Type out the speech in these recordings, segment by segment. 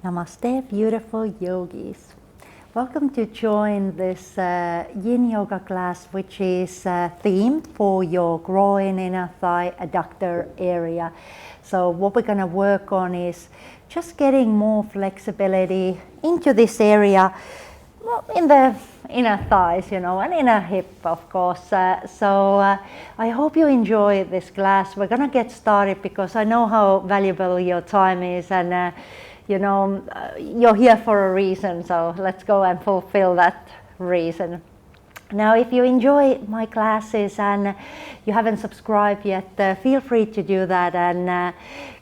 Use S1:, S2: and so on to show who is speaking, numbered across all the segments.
S1: Namaste, beautiful yogis. Welcome to join this Yin Yoga class, which is themed for your groin, inner thigh, adductor area. So what we're going to work on is just getting more flexibility into this area, in the inner thighs, and inner hip, of course. I hope you enjoy this class. We're going to get started because I know how valuable your time is, and you're here for a reason, so let's go and fulfill that reason. Now, if you enjoy my classes and you haven't subscribed yet, feel free to do that and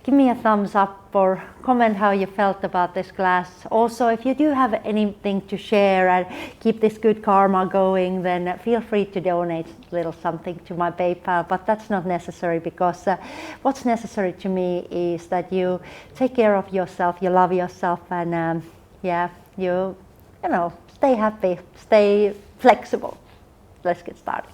S1: give me a thumbs up or comment how you felt about this class. Also, if you do have anything to share and keep this good karma going, then feel free to donate a little something to my PayPal, but that's not necessary because what's necessary to me is that you take care of yourself, you love yourself, and you stay happy, stay flexible. Let's get started.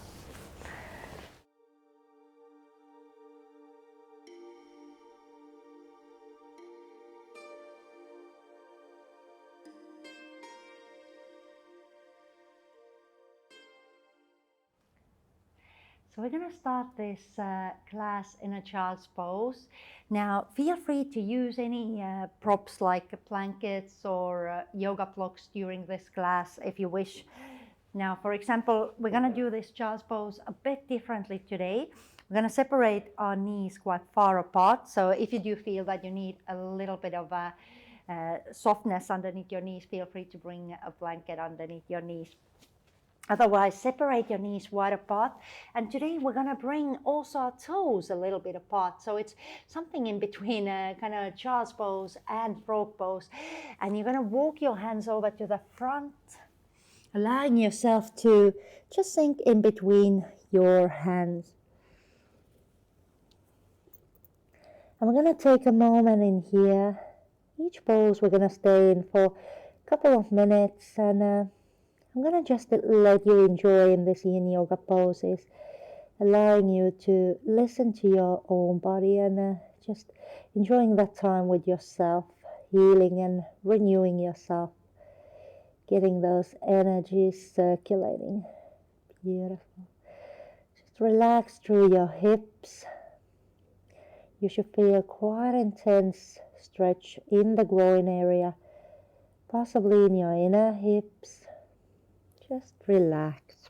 S1: So we're going to start this class in a child's pose. Now, feel free to use any props like blankets or yoga blocks during this class if you wish. Now, for example, we're going to do this child's pose a bit differently today. We're going to separate our knees quite far apart. So if you do feel that you need a little bit of softness underneath your knees, feel free to bring a blanket underneath your knees. Otherwise, separate your knees wide apart. And today we're going to bring also our toes a little bit apart. So it's something in between kind of child's pose and frog pose. And you're going to walk your hands over to the front, allowing yourself to just sink in between your hands. And we're going to take a moment in here. Each pose we're going to stay in for a couple of minutes, and I'm going to just let you enjoy in this Yin Yoga poses, allowing you to listen to your own body and just enjoying that time with yourself, healing and renewing yourself, getting those energies circulating. Beautiful. Just relax through your hips. You should feel quite intense stretch in the groin area, possibly in your inner hips. Just relax.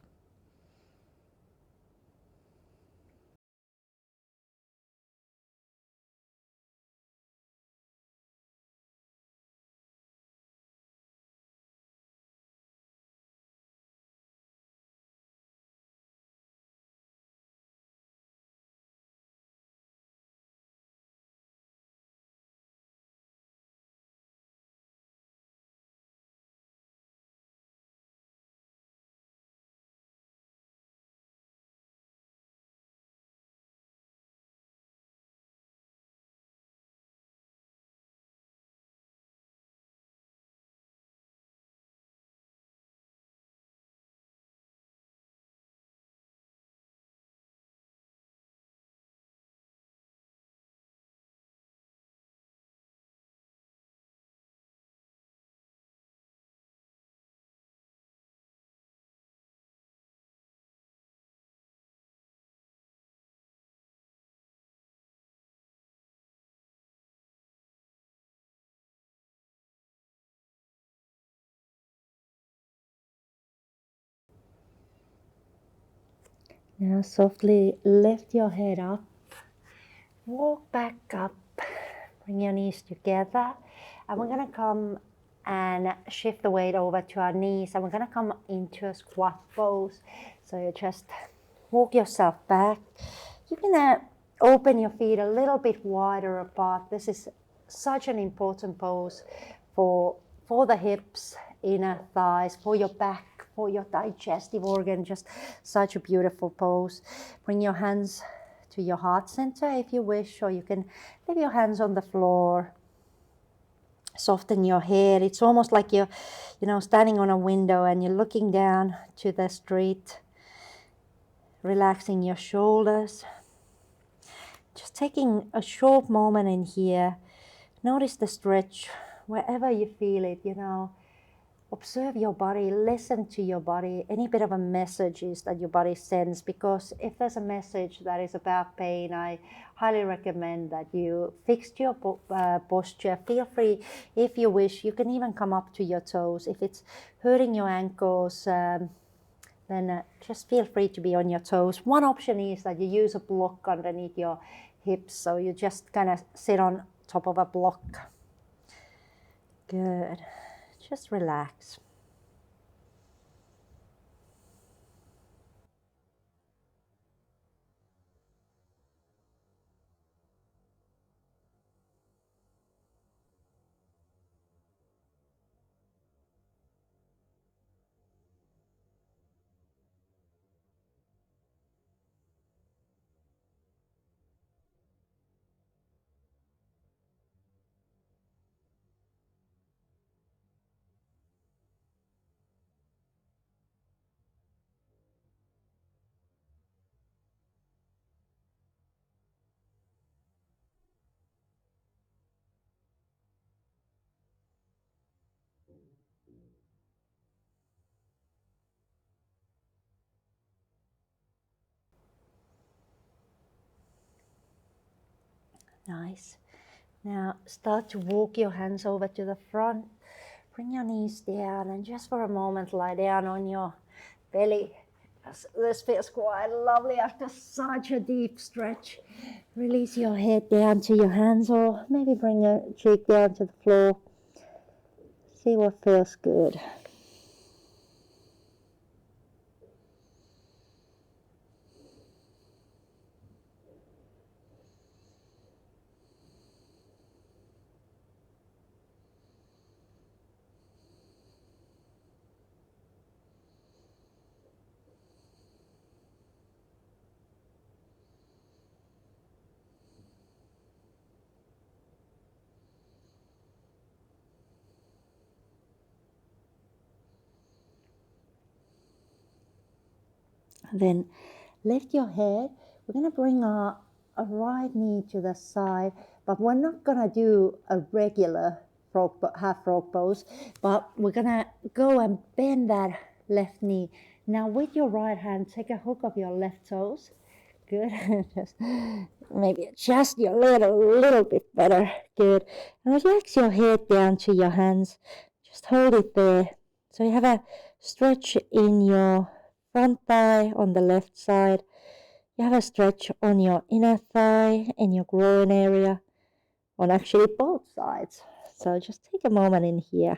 S1: Now softly lift your head up, walk back up, bring your knees together, and we're going to come and shift the weight over to our knees, and we're going to come into a squat pose. So you just walk yourself back. You can open your feet a little bit wider apart. This is such an important pose for the hips, inner thighs, for your back, for your digestive organ. Just such a beautiful pose. Bring your hands to your heart center if you wish, or you can leave your hands on the floor. Soften your head. It's almost like you're standing on a window and you're looking down to the street. Relaxing your shoulders. Just taking a short moment in here. Notice the stretch wherever you feel it, observe your body, listen to your body, any bit of a messages that your body sends, because if there's a message that is about pain, I highly recommend that you fix your posture. Feel free, if you wish, you can even come up to your toes. If it's hurting your ankles, then just feel free to be on your toes. One option is that you use a block underneath your hips, so you just kind of sit on top of a block. Good. Just relax. Nice. Now start to walk your hands over to the front. Bring your knees down and just for a moment lie down on your belly. This feels quite lovely after such a deep stretch. Release your head down to your hands, or maybe bring your cheek down to the floor. See what feels good. Then lift your head. We're going to bring our right knee to the side, but we're not going to do a regular half frog pose, but we're going to go and bend that left knee. Now with your right hand, take a hook of your left toes. Good. Just maybe adjust your leg a little bit better. Good. And relax your head down to your hands. Just hold it there. So you have a stretch in your front thigh on the left side. You have a stretch on your inner thigh and your groin area on actually both sides. So just take a moment in here.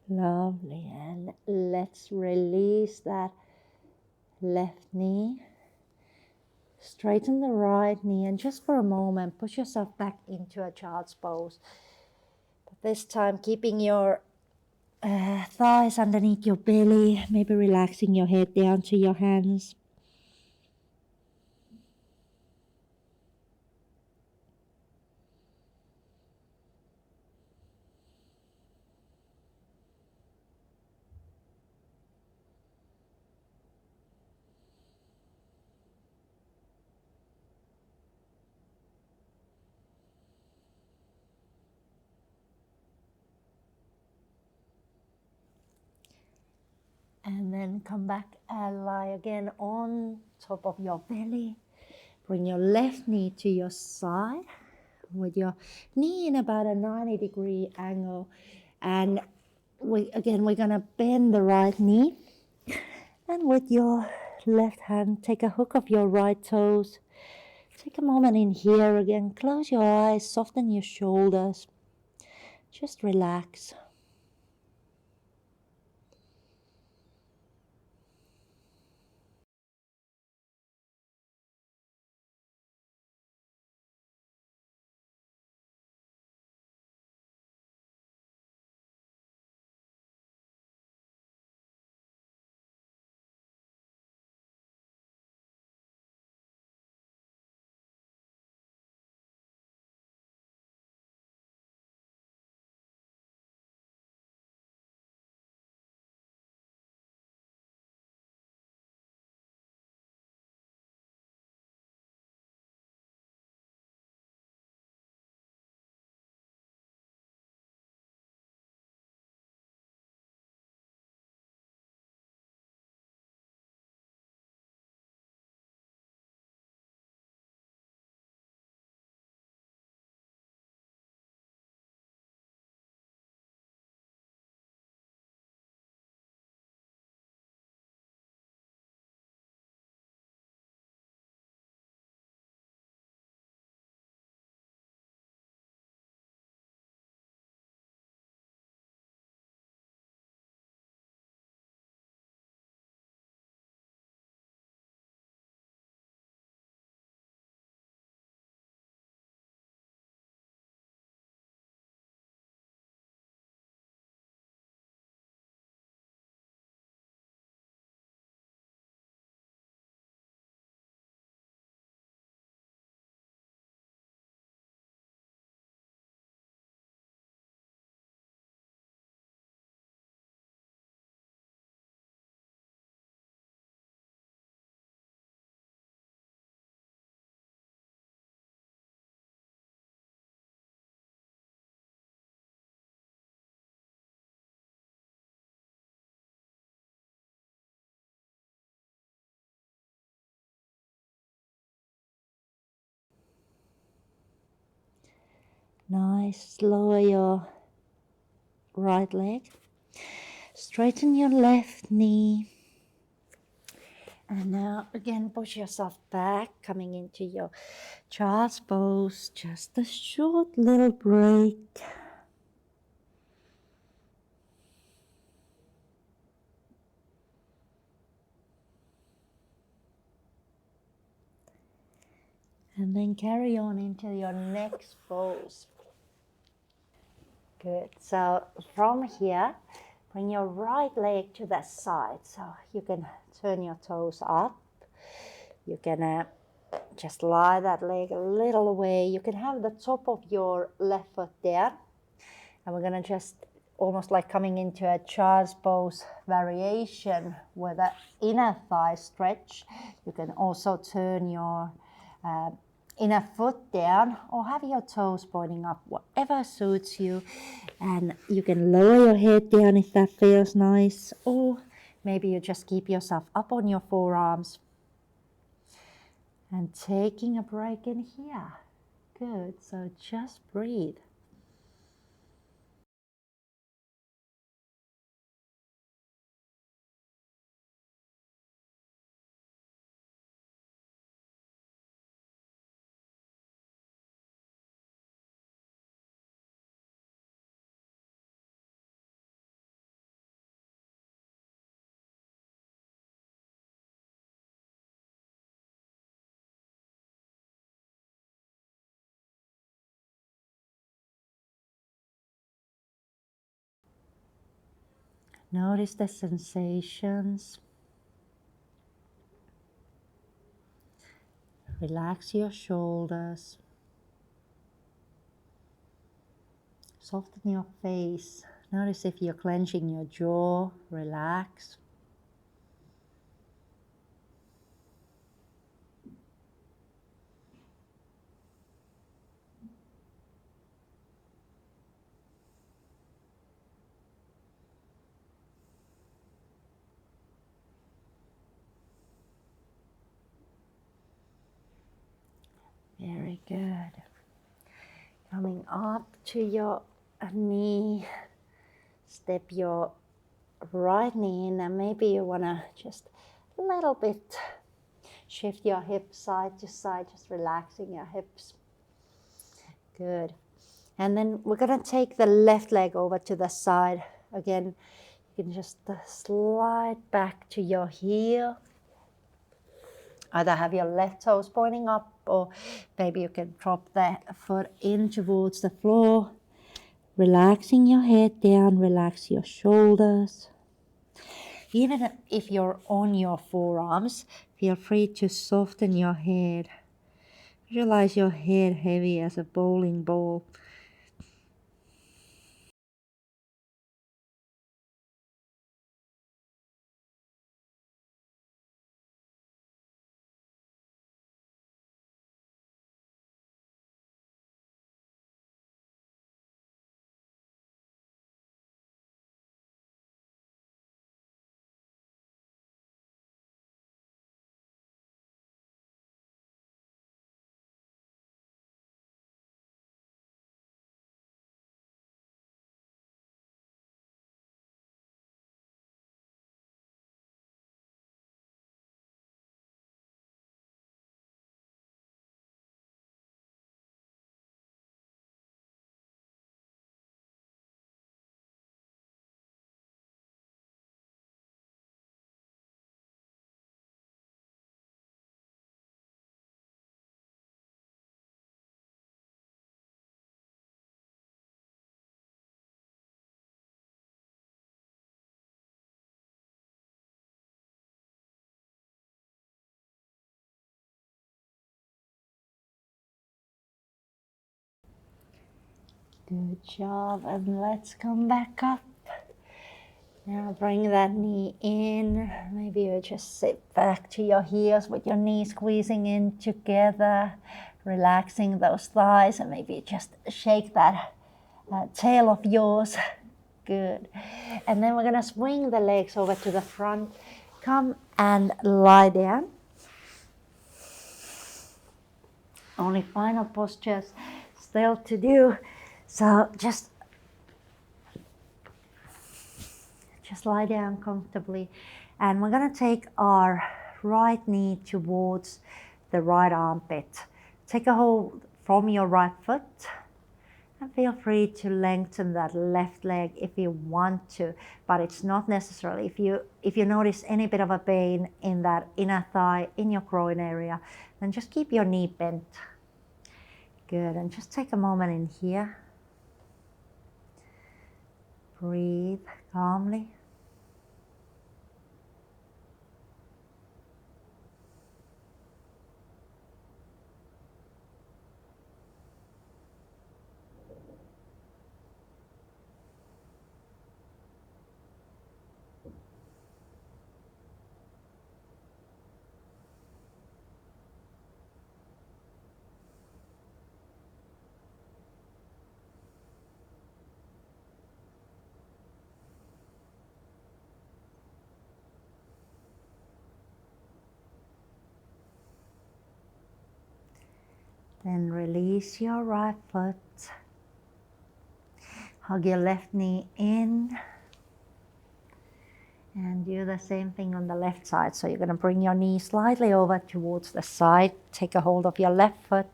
S1: Lovely. And let's release that left knee. Straighten the right knee and just for a moment push yourself back into a child's pose. But this time keeping your thighs underneath your belly, maybe relaxing your head down to your hands. And then come back and lie again on top of your belly. Bring your left knee to your side with your knee in about a 90-degree angle. And we're going to bend the right knee. And with your left hand, take a hook of your right toes. Take a moment in here again. Close your eyes, soften your shoulders. Just relax. Nice. Lower your right leg. Straighten your left knee. And now again, push yourself back, coming into your child's pose. Just a short little break. And then carry on into your next pose. Good. So from here, bring your right leg to the side. So you can turn your toes up. You can just lie that leg a little away. You can have the top of your left foot down. And we're going to just almost like coming into a child's pose variation with the inner thigh stretch. You can also turn your inner foot down or have your toes pointing up, whatever suits you. And you can lower your head down if that feels nice, or maybe you just keep yourself up on your forearms. And taking a break in here. Good, so just breathe. Notice the sensations. Relax your shoulders. Soften your face. Notice if you're clenching your jaw. Relax. Very good. Coming up to your knee, step your right knee in, and maybe you want to just a little bit shift your hips side to side, just relaxing your hips. Good. And then we're going to take the left leg over to the side. Again, you can just slide back to your heel. Either have your left toes pointing up, or maybe you can drop the foot in towards the floor. Relaxing your head down, relax your shoulders. Even if you're on your forearms, feel free to soften your head. Visualize your head heavy as a bowling ball. Good job, and let's come back up. Now bring that knee in. Maybe you just sit back to your heels with your knees squeezing in together, relaxing those thighs, and maybe just shake that tail of yours. Good. And then we're gonna swing the legs over to the front. Come and lie down. Only final postures still to do. So just lie down comfortably, and we're going to take our right knee towards the right armpit. Take a hold from your right foot, and feel free to lengthen that left leg if you want to, but it's not necessary. If you notice any bit of a pain in that inner thigh, in your groin area, then just keep your knee bent. Good, and just take a moment in here. Breathe calmly. Then release your right foot. Hug your left knee in. And do the same thing on the left side. So you're going to bring your knee slightly over towards the side. Take a hold of your left foot.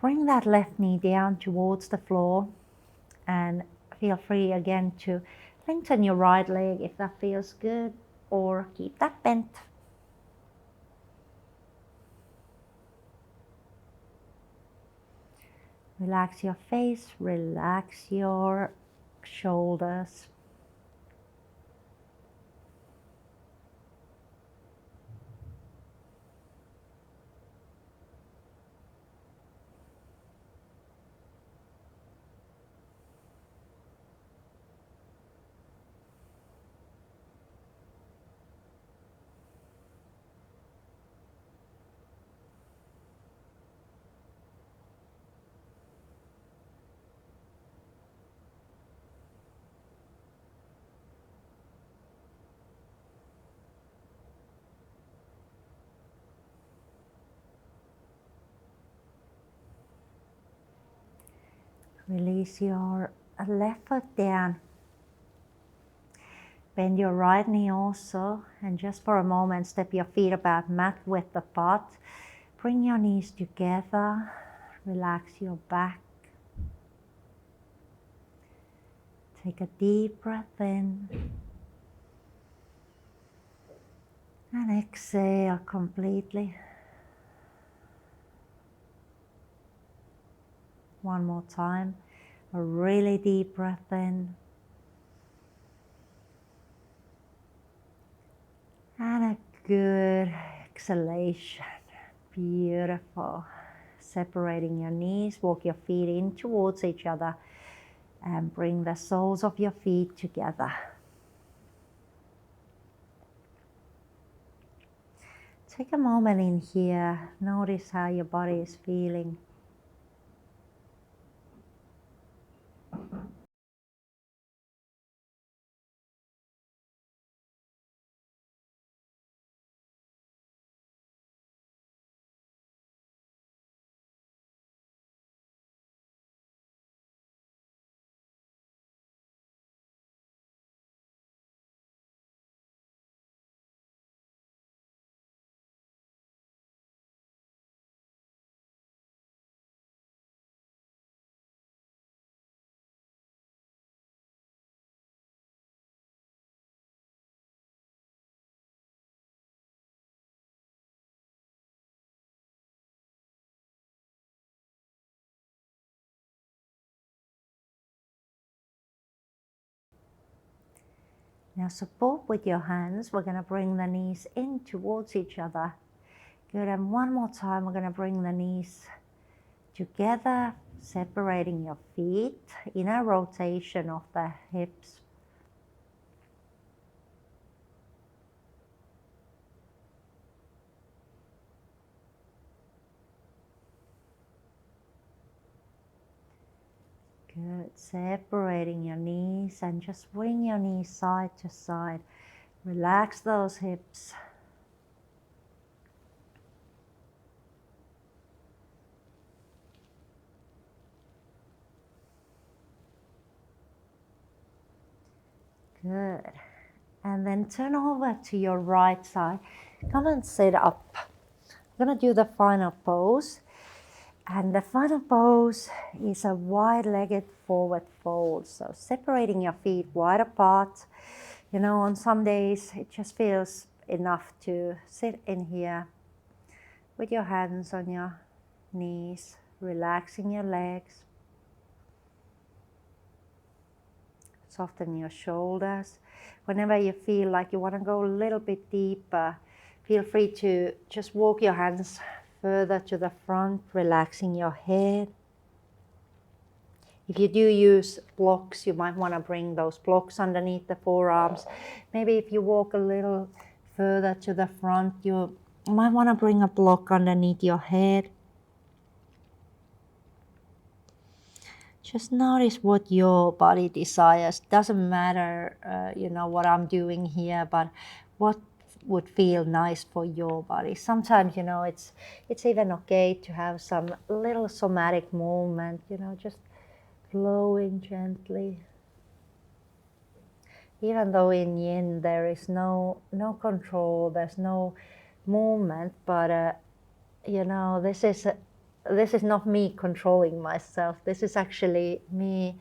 S1: Bring that left knee down towards the floor. And feel free again to lengthen your right leg if that feels good, or keep that bent. Relax your face, relax your shoulders. Release your left foot down. Bend your right knee also, and just for a moment step your feet about mat width apart. Bring your knees together. Relax your back. Take a deep breath in. And exhale completely. One more time. A really deep breath in. And a good exhalation. Beautiful. Separating your knees, walk your feet in towards each other and bring the soles of your feet together. Take a moment in here. Notice how your body is feeling. Now support with your hands. We're going to bring the knees in towards each other. Good, and one more time we're going to bring the knees together, separating your feet in a rotation of the hips. Good, separating your knees and just swing your knees side to side. Relax those hips. Good. And then turn over to your right side. Come and sit up. I'm going to do the final pose. And the final pose is a wide-legged forward fold. So separating your feet wide apart. You know, on some days it just feels enough to sit in here with your hands on your knees, relaxing your legs. Soften your shoulders. Whenever you feel like you want to go a little bit deeper, feel free to just walk your hands further to the front, relaxing your head. If you do use blocks, you might want to bring those blocks underneath the forearms. Maybe if you walk a little further to the front, you might want to bring a block underneath your head. Just notice what your body desires. Doesn't matter, you know, what I'm doing here, but what would feel nice for your body. Sometimes, you know, it's even okay to have some little somatic movement, you know, just flowing gently. Even though in Yin there is no control, there's no movement, but you know, this is not me controlling myself. This is actually me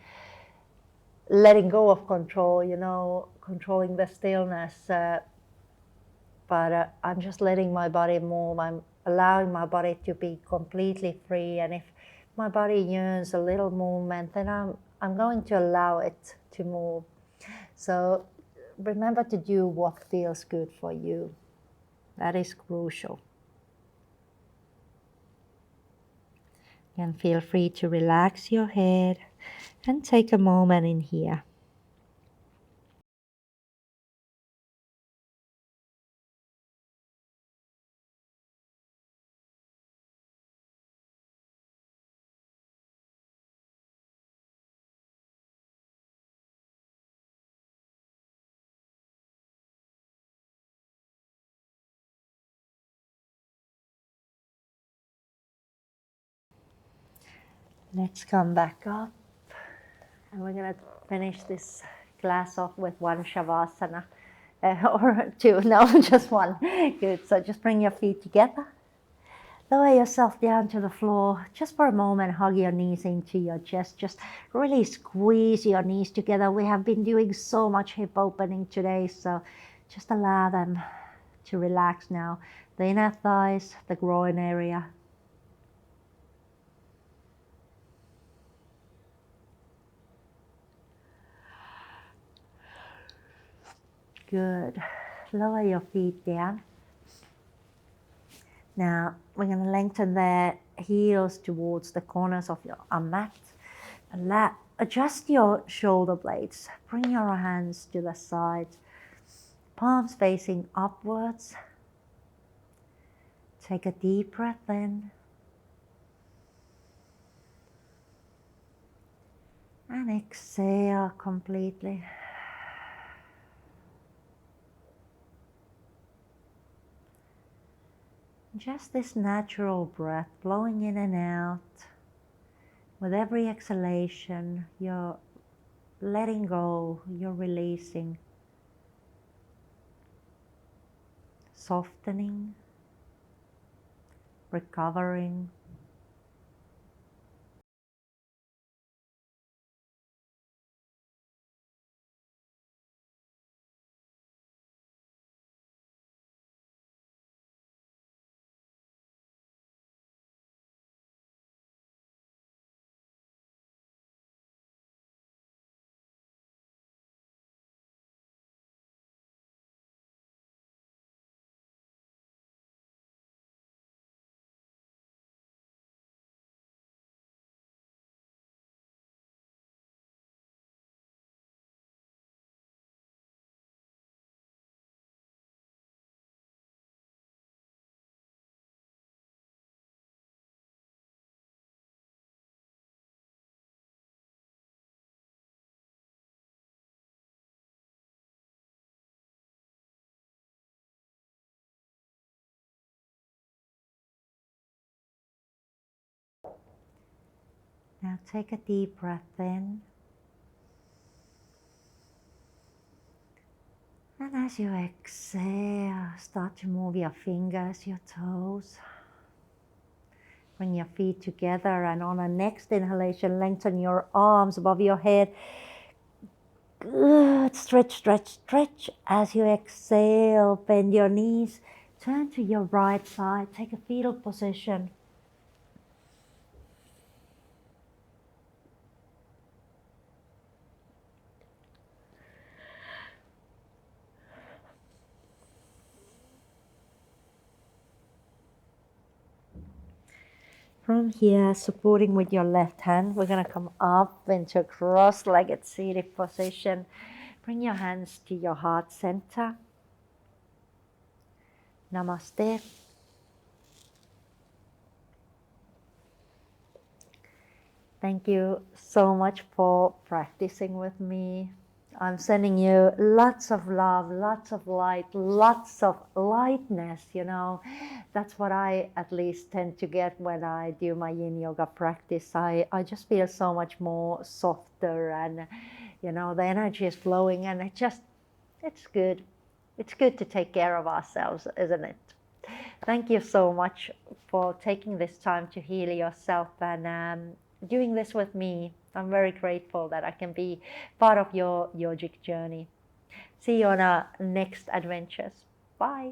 S1: letting go of control, you know, controlling the stillness. But I'm just letting my body move. I'm allowing my body to be completely free. And if my body yearns a little movement, then I'm going to allow it to move. So remember to do what feels good for you. That is crucial. And feel free to relax your head and take a moment in here. Let's come back up. And we're going to finish this class off with one Shavasana. Or two, no, just one. Good. So just bring your feet together. Lower yourself down to the floor. Just for a moment, hug your knees into your chest. Just really squeeze your knees together. We have been doing so much hip opening today, so just allow them to relax now. The inner thighs, the groin area. Good. Lower your feet down. Now we're going to lengthen the heels towards the corners of your mat. And adjust your shoulder blades. Bring your hands to the sides. Palms facing upwards. Take a deep breath in. And exhale completely. Just this natural breath blowing in and out. With every exhalation, you're letting go, you're releasing, softening, recovering. Now take a deep breath in. And as you exhale, start to move your fingers, your toes. Bring your feet together, and on a next inhalation, lengthen your arms above your head. Good. Stretch, stretch, stretch. As you exhale, bend your knees. Turn to your right side. Take a fetal position. From here, supporting with your left hand, we're going to come up into a cross-legged seated position. Bring your hands to your heart center. Namaste. Thank you so much for practicing with me. I'm sending you lots of love, lots of light, lots of lightness, That's what I at least tend to get when I do my Yin Yoga practice. I just feel so much more softer, and, the energy is flowing, and it's good. It's good to take care of ourselves, isn't it? Thank you so much for taking this time to heal yourself and doing this with me. I'm very grateful that I can be part of your yogic journey. See you on our next adventures. Bye.